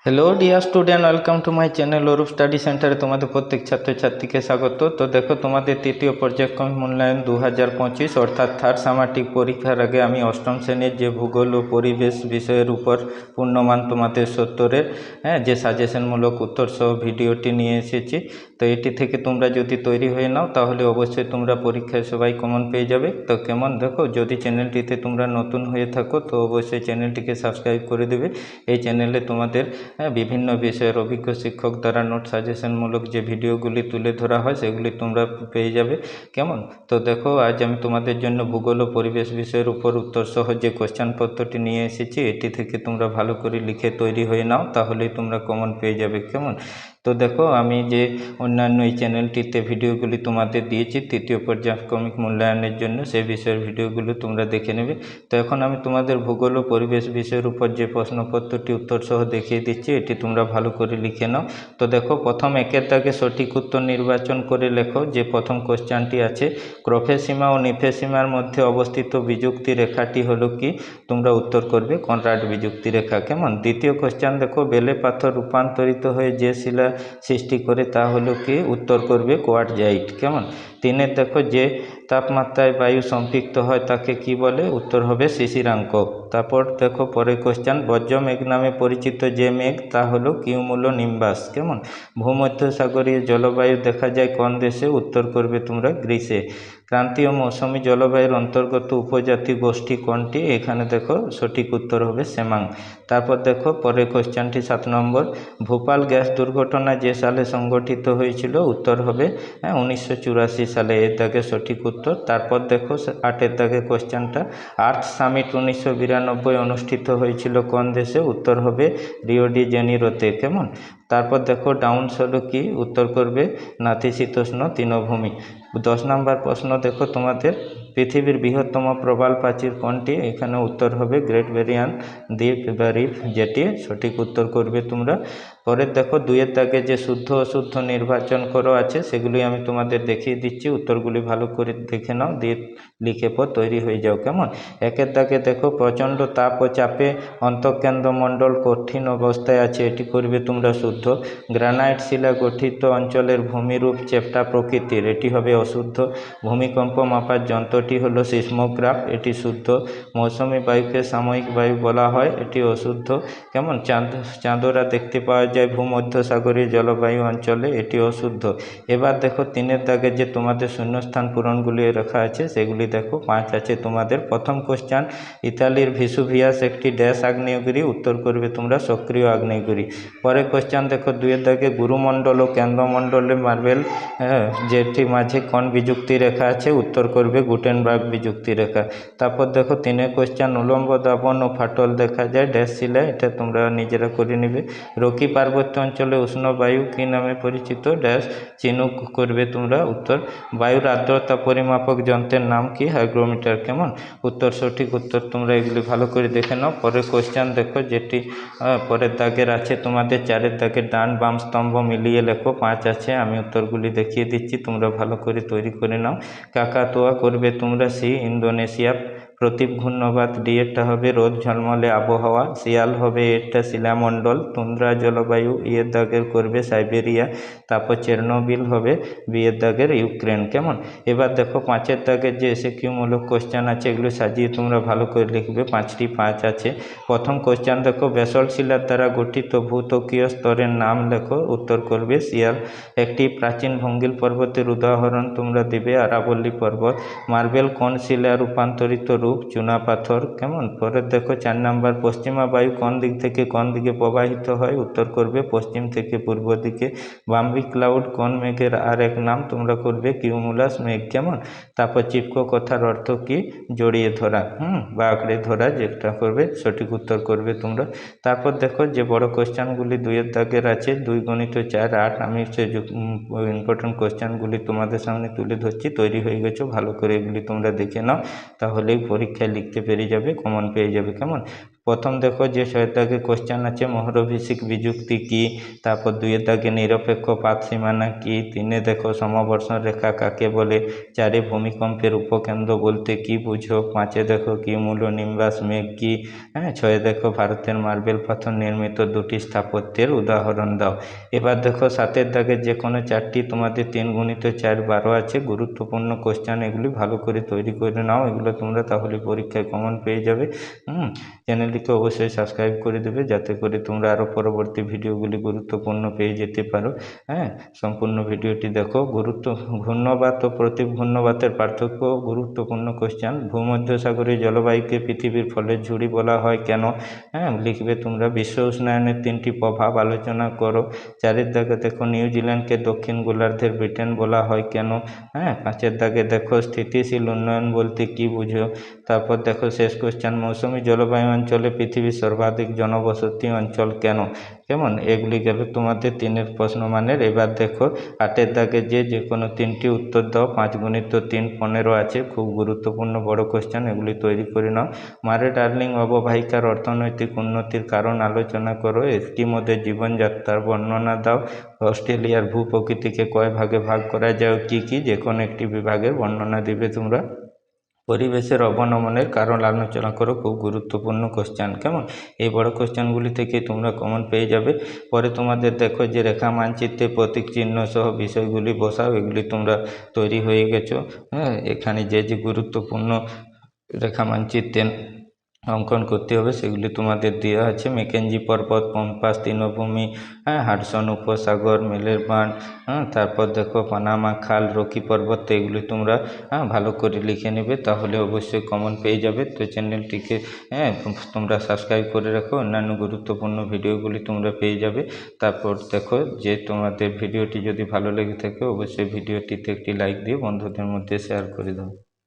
Hello dear student, welcome to my channel Arup study সেন্টারে তোমাদের প্রত্যেক ছাত্রছাত্রীকে স্বাগত। তো দেখো, তোমাদের তৃতীয় পর্যায়ক্রমিক মূল্যায়ন 2025 অর্থাৎ থার্ড সামাটিক পরীক্ষার আগে আমি অষ্টম শ্রেণীর যে ভূগোল ও পরিবেশ বিষয়ের উপর পূর্ণমান তোমাদের 70-এর যে সাজেশনমূলক উত্তর সহ ভিডিওটি নিয়ে এসেছি। তো এটি থেকে তোমরা যদি তৈরি হয়ে নাও তাহলে অবশ্যই তোমরা পরীক্ষায় সবাই কমন পেয়ে যাবে। তো কেমন, দেখো যদি চ্যানেলটিতে তোমরা নতুন হয়ে থাকো তো অবশ্যই চ্যানেলটিকে সাবস্ক্রাইব করে দেবে। এই চ্যানেলে তোমাদের বিভিন্ন বিষয়ের অভিজ্ঞ শিক্ষক দ্বারা নোট সাজেশনমূলক যে ভিডিওগুলি তুলে ধরা হয় সেগুলি তোমরা পেয়ে যাবে। কেমন, তো দেখো আজ আমি তোমাদের জন্য ভূগোল ও পরিবেশ বিষয়ের উপর উত্তর সহ যে কোশ্চেন পত্রটি নিয়ে এসেছি, এটি থেকে তোমরা ভালো করে লিখে তৈরি হয়ে নাও, তাহলেই তোমরা কমন পেয়ে যাবে। কেমন, তো দেখো আমি যে অন্যান্য এই চ্যানেলটিতে ভিডিওগুলি তোমাদের দিয়েছি তৃতীয় পর্যায়ক্রমিক মূল্যায়নের জন্য, সেই বিষয়ের ভিডিওগুলো তোমরা দেখে নেবে। তো এখন আমি তোমাদের ভূগোল ও পরিবেশ বিষয়ের উপর যে প্রশ্নপত্রটি উত্তর সহ দেখিয়ে দিচ্ছি, এটি তোমরা ভালো করে লিখে নাও। তো দেখো, প্রথম একের দাগে সঠিক উত্তর নির্বাচন করে লেখো। যে প্রথম কোশ্চেনটি আছে, ক্রফেসীমা ও নিফেসীমার মধ্যে অবস্থিত বিযুক্তি রেখাটি হলো কি? তোমরা উত্তর করবে কনরাড বিযুক্তি রেখা। কেমন, দ্বিতীয় কোশ্চেন দেখো, বেলে পাথর রূপান্তরিত হয়ে যে শিলা সৃষ্টি করে তা হলো কি? উত্তর করবে কোয়ার্টজাইট। কেমন, তিনের দেখো, যে তাপমাত্রায় বায়ু সম্পৃক্ত হয় তাকে কি বলে? উত্তর হবে শিশিরাঙ্ক। তারপর দেখো পরের কোশ্চেন, বজ্র মেঘ নামে পরিচিত যে মেঘ তা হলো কিউমুলো নিম্বাস। কেমন, ভূমধ্যসাগরীয় জলবায়ু দেখা যায় কোন দেশে? উত্তর করবে তোমরা গ্রিসে। ক্রান্তীয় মৌসুমী জলবায়ুর অন্তর্গত উপজাতি গোষ্ঠী কোনটি? এখানে দেখো সঠিক উত্তর হবে সেমাং। তারপর দেখো পরের কোশ্চেনটি 7 নম্বর, ভোপাল গ্যাস দুর্ঘটনা যে সালে সংঘটিত হয়েছিল? উত্তর হবে 1984 সালে। এর দাগে সঠিক উত্তর। তারপর দেখো 8-এর দাগে কোশ্চেনটা, আর্থ সামিট 1992 অনুষ্ঠিত হয়েছিল কোন দেশে? উত্তর হবে রিও ডি জেনিরোতে। কেমন, তারপর দেখো ডাউনস হলো কি? উত্তর করবে নাতিশীতোষ্ণ তৃণভূমি। 10 নম্বর প্রশ্ন দেখো তোমাদের, পৃথিবীর বৃহত্তম প্রবাল প্রাচীর কোনটি? এখানে উত্তর হবে গ্রেট ব্যারিয়ার দ্বীপ বা রিফ, যেটি সঠিক উত্তর করবে তোমরা। পরের দেখো 2-এর দাগে যে শুদ্ধ অশুদ্ধ নির্বাচন করো আছে, সেগুলি আমি তোমাদের দেখিয়ে দিচ্ছি, উত্তরগুলি ভালো করে দেখে নাও, দিয়ে লিখে পর তৈরি হয়ে যাও। কেমন, 1-এর দাগে দেখো, প্রচণ্ড তাপ ও চাপে অন্তঃকেন্দ্রমণ্ডল কঠিন অবস্থায় আছে, এটি করবে তোমরা শুদ্ধ। গ্রানাইট শিলা গঠিত অঞ্চলের ভূমিরূপ চেপ্টা প্রকৃতির, এটি হবে অশুদ্ধ। ভূমিকম্প মাপার যন্ত্রটি হলো সিসমোগ্রাফ, এটি শুদ্ধ। মৌসুমী বায়ুকে সাময়িক বায়ু বলা হয়, এটি অশুদ্ধ। কেমন, চাঁদরা দেখতে পাওয়া যায় ভূমধ্যসাগরীয় জলবায়ু অঞ্চলে, এটি অশুদ্ধ। এবার দেখো 3-এর দাগে যে তোমাদের শূন্যস্থান পূরণগুলি রাখা আছে সেগুলি দেখো, 5 আছে তোমাদের। প্রথম কোশ্চেন, ইতালির ভিসুভিয়াস একটি ড্যাশ আগ্নেয়গিরি, উত্তর করবে তোমরা সক্রিয় আগ্নেয়গিরি। পরে কোশ্চেন দেখো 2-এর দাগে, গুরুমণ্ডল ও কেন্দ্রমণ্ডলে মার্বেল যেটি মাঝে কোন বিযুক্তি রেখা আছে? উত্তর করবে গুটেনবার্গ বিযুক্তি রেখা। তারপর দেখো 3-এর কোশ্চেন, উলম্ব দাবন ও ফাটল দেখা যায় ড্যাশ শিলায়, এটা তোমরা নিজেরা করে নেবে। রকি পার্বত্য অঞ্চলে উষ্ণ বায়ু কী নামে পরিচিত? ড্যাশ চিনুক করবে তোমরা উত্তর। বায়ুর আর্দ্রতা পরিমাপক যন্ত্রের নাম কি? হাইগ্রোমিটার। কেমন, উত্তর সঠিক উত্তর। তোমরা এগুলি ভালো করে দেখে নাও। পরের কোশ্চেন দেখো, যেটি পরের দাগের আছে তোমাদের 4-এর দাগের ডান বাম স্তম্ভ মিলিয়ে লেখো, 5 আছে, আমি উত্তরগুলি দেখিয়ে দিচ্ছি, তোমরা ভালো করে তৈরি করে নাও। কাকাতুয়া করবে তোমরা সি, ইন্দোনেশিয়া। প্রতীপ ঘূর্ণবাত ডি এরটা হবে রোদ ঝলমলে আবহাওয়া। শিয়াল হবে এরটা শিলামণ্ডল। তুন্দ্রা জলবায়ু ইয়ের দাগের করবে সাইবেরিয়া। তারপর চেরনোবিল হবে বিয়ের দাগের ইউক্রেন। কেমন, এবার দেখো 5-এর দাগের যে এসএকিউমূলক কোশ্চেন আছে এগুলো সাজিয়ে তোমরা ভালো করে লিখবে, 5টি 5 আছে। প্রথম কোশ্চেন দেখো, ব্যাসল্ট শিলার দ্বারা গঠিত ভূত্বকীয় স্তরের নাম লেখো, উত্তর করবে শিয়াল। একটি প্রাচীন ভঙ্গিল পর্বতের উদাহরণ তোমরা দেবে, আরাবল্লী পর্বত। মার্বেল কোন শিলার রূপান্তরিত রূপ? চুনাপাথর। কেমন, পরের দেখো 4 নম্বর, পশ্চিমা বায়ু কোন দিক থেকে কোন দিকে প্রবাহিত হয়? উত্তর করবে পশ্চিম থেকে পূর্ব দিকে। বাম্বি ক্লাউড কোন মেঘের আর এক নাম? তোমরা করবে কিউমুলাস মেঘ। কেমন, তারপর চিপকো কথার অর্থ কি? জড়িয়ে ধরা বা আঁকড়ে ধরা, যেটা করবে সঠিক উত্তর করবে তোমরা। তারপর দেখো যে বড় কোশ্চেনগুলি 2-এর দাগের আছে, 2 গুণিত 4 8, আমি সেই ইম্পর্টেন্ট কোশ্চেনগুলি তোমাদের সামনে তুলে ধরছি, তৈরি হয়ে গেছো, ভালো করে এগুলি তোমরা দেখে নাও, তাহলেই পরীক্ষায় লিখতে পেরে যাবে, কমন পেয়ে যাবে। কেমন, প্রথম দেখো যে 6 দাগে কোশ্চেন আছে মোহরভিষিক বিযুক্তি কি, তারপর 2 দাগে নিরপেক্ষ পাত সীমানা কি, 3 দেখো সমবর্ষণ রেখা কাকে বলে, 4 ভূমিকম্পের উপকেন্দ্র বলতে কি বুঝো, 5 দেখো কি মূল নিম্বাস মেঘ কি, হ্যাঁ 6 দেখো ভারতের মার্বেল পাথর নির্মিত 2টি স্থাপত্যের উদাহরণ দাও। এবার দেখো 7 দাগে যে কোনো 4টি তোমাদের 3 গুণিত 4 12 আছে, গুরুত্বপূর্ণ কোশ্চেন, এগুলি ভালো করে তৈরি করে নাও, এগুলো তোমরা তাহলে পরীক্ষায় কমন পেয়ে যাবে। চ্যানেলটিকে অবশ্যই সাবস্ক্রাইব করে দেবে যাতে করে তোমরা আরও পরবর্তী ভিডিওগুলি গুরুত্বপূর্ণ পেয়ে যেতে পারো। সম্পূর্ণ ভিডিওটি দেখো। ঘূর্ণবাত ও প্রতি ঘূর্ণবাতের পার্থক্য, গুরুত্বপূর্ণ কোশ্চেন। ভূমধ্যসাগরীয় জলবায়ুকে পৃথিবীর ফলের ঝুড়ি বলা হয় কেন, লিখবে তোমরা। বিশ্ব উষ্ণায়নের 3টি প্রভাব আলোচনা করো। 4 দাগে দেখো নিউজিল্যান্ডকে দক্ষিণ গোলার্ধের ব্রিটেন বলা হয় কেন, 5 দাগে দেখো স্থিতিশীল উন্নয়ন বলতে কি বুঝো। তারপর দেখো শেষ কোশ্চেন, মৌসুমী জলবায়ু অঞ্চলে পৃথিবীর সর্বাধিক জনবসতি অঞ্চল কেন। কেমন, এগুলি গেল তোমাদের 3 প্রশ্নমানের। এবার দেখো 8 দাগে যে কোনো 3টি উত্তর দাও। 5 গুণিত 3 15 আছে, খুব গুরুত্বপূর্ণ বড় কোশ্চেন, এগুলি তৈরি করে নাও। মারে ডার্লিং অববাহিকার অর্থনৈতিক উন্নতির কারণ আলোচনা করো। এস্কিমোদের জীবনযাত্রার বর্ণনা দাও। অস্ট্রেলিয়ার ভূপ্রকৃতিকে কয় ভাগে ভাগ করা যায়, কি কি, যে কোনো একটি বিভাগের বর্ণনা দিবে তোমরা। পরিবেশের অবনমনের কারণ আলোচনা করো, খুব গুরুত্বপূর্ণ কোশ্চেন। কেমন, এই বড় কোশ্চেনগুলি থেকে তোমরা কমন পেয়ে যাবে। পরে তোমাদের দেখো যে রেখা মানচিত্রে প্রতীক চিহ্ন সহ বিষয়গুলি বসাও, এগুলি তোমরা তৈরি হয়ে গেছো। এখানে যে গুরুত্বপূর্ণ রেখা মানচিত্রে অঙ্কন করতে হবে সেগুলি তোমাদের দেওয়া আছে। ম্যাকেঞ্জি পর্বত, পম্পাস তৃণভূমি, হাডসন উপসাগর, মেলের বাঁধ, তারপর দেখো পানামা খাল, রকি পর্বত, এগুলি তোমরা ভালো করে লিখে নেবে, তাহলে অবশ্যই কমন পেয়ে যাবে। তো চ্যানেলটিকে তোমরা সাবস্ক্রাইব করে রাখো, অন্যান্য গুরুত্বপূর্ণ ভিডিওগুলি তোমরা পেয়ে যাবে। তারপর দেখো যে তোমাদের ভিডিওটি যদি ভালো লেগে থাকে অবশ্যই ভিডিওটিতে একটি লাইক দিয়ে বন্ধুদের মধ্যে শেয়ার করে দাও।